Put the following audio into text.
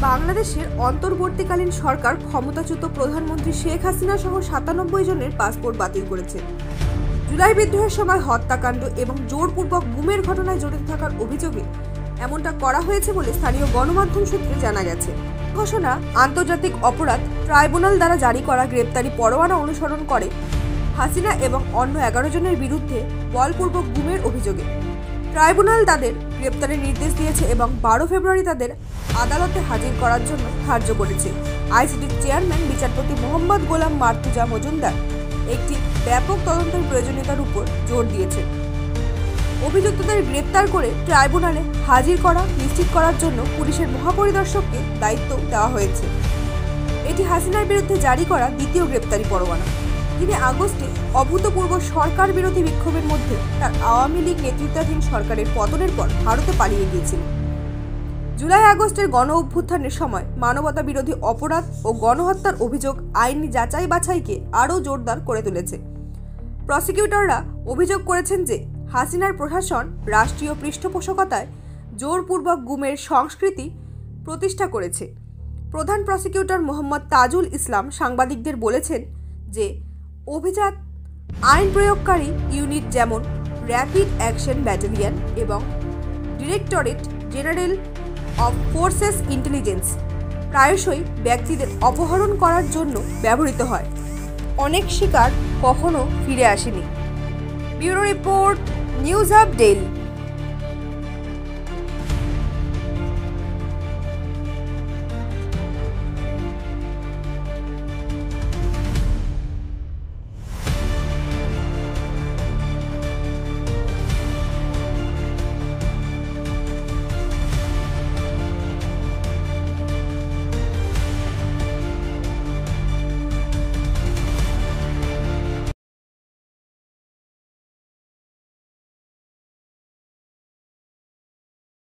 বাংলাদেশের অন্তর্বর্তীকালীন সরকার ক্ষমতাচ্যুত প্রধানমন্ত্রী শেখ হাসিনা সহ ৯৭ জনের পাসপোর্ট বাতিল করেছে। জুলাই বিদ্রোহের সময় হত্যাকাণ্ড এবং জোরপূর্বক গুমের ঘটনায় জড়িত থাকার অভিযোগে এমনটা করা হয়েছে বলে স্থানীয় গণমাধ্যম সূত্রে জানা গেছে। ঘোষণা আন্তর্জাতিক অপরাধ ট্রাইব্যুনাল দ্বারা জারি করা গ্রেপ্তারি পরোয়ানা অনুসরণ করে হাসিনা এবং অন্য ১১ জনের বিরুদ্ধে বলপূর্বক গুমের অভিযোগে। ট্রাইব্যুনাল তাদের গ্রেপ্তারের নির্দেশ দিয়েছে এবং ১২ ফেব্রুয়ারি তাদের আদালতে হাজির করার জন্য ধার্য করেছে। আইসিটির চেয়ারম্যান বিচারপতি মোহাম্মদ গোলাম মার্তুজা মজুমদার একটি ব্যাপক তদন্তের প্রয়োজনীয়তার উপর জোর দিয়েছেন। অভিযুক্তদের গ্রেপ্তার করে ট্রাইব্যুনালে হাজির করা নিশ্চিত করার জন্য পুলিশের মহাপরিদর্শককে দায়িত্ব দেওয়া হয়েছে। এটি হাসিনার বিরুদ্ধে জারি করা দ্বিতীয় গ্রেপ্তারি পরোয়ানা। তিনি আগস্টে অভূতপূর্ব সরকার বিরোধী বিক্ষোভের মধ্যে তার আওয়ামী লীগ নেতৃত্বাধীন সরকারের পতনের পর ভারতে পালিয়ে গিয়েছিলেন। জুলাই আগস্টের গণ অভ্যুত্থানের সময় মানবতা বিরোধী অপরাধ ও গণহত্যার অভিযোগ আইনি যাচাই বাছাইকে আরও জোরদার করে তুলেছে। প্রসিকিউটররা অভিযোগ করেছেন যে হাসিনার প্রশাসন রাষ্ট্রীয় পৃষ্ঠপোষকতায় জোরপূর্বক গুমের সংস্কৃতি প্রতিষ্ঠা করেছে। প্রধান প্রসিকিউটর মোহাম্মদ তাজুল ইসলাম সাংবাদিকদের বলেছেন যে অভিজাত আইন প্রয়োগকারী ইউনিট যেমন র্যাপিড অ্যাকশন ব্যাটালিয়ন এবং directorate general of forces intelligence প্রায়শই ব্যক্তিদের অপহরণ করার জন্য ব্যবহৃত হয়। অনেক শিকার কখনো ফিরে আসেনি। Bureau report, news hub daily.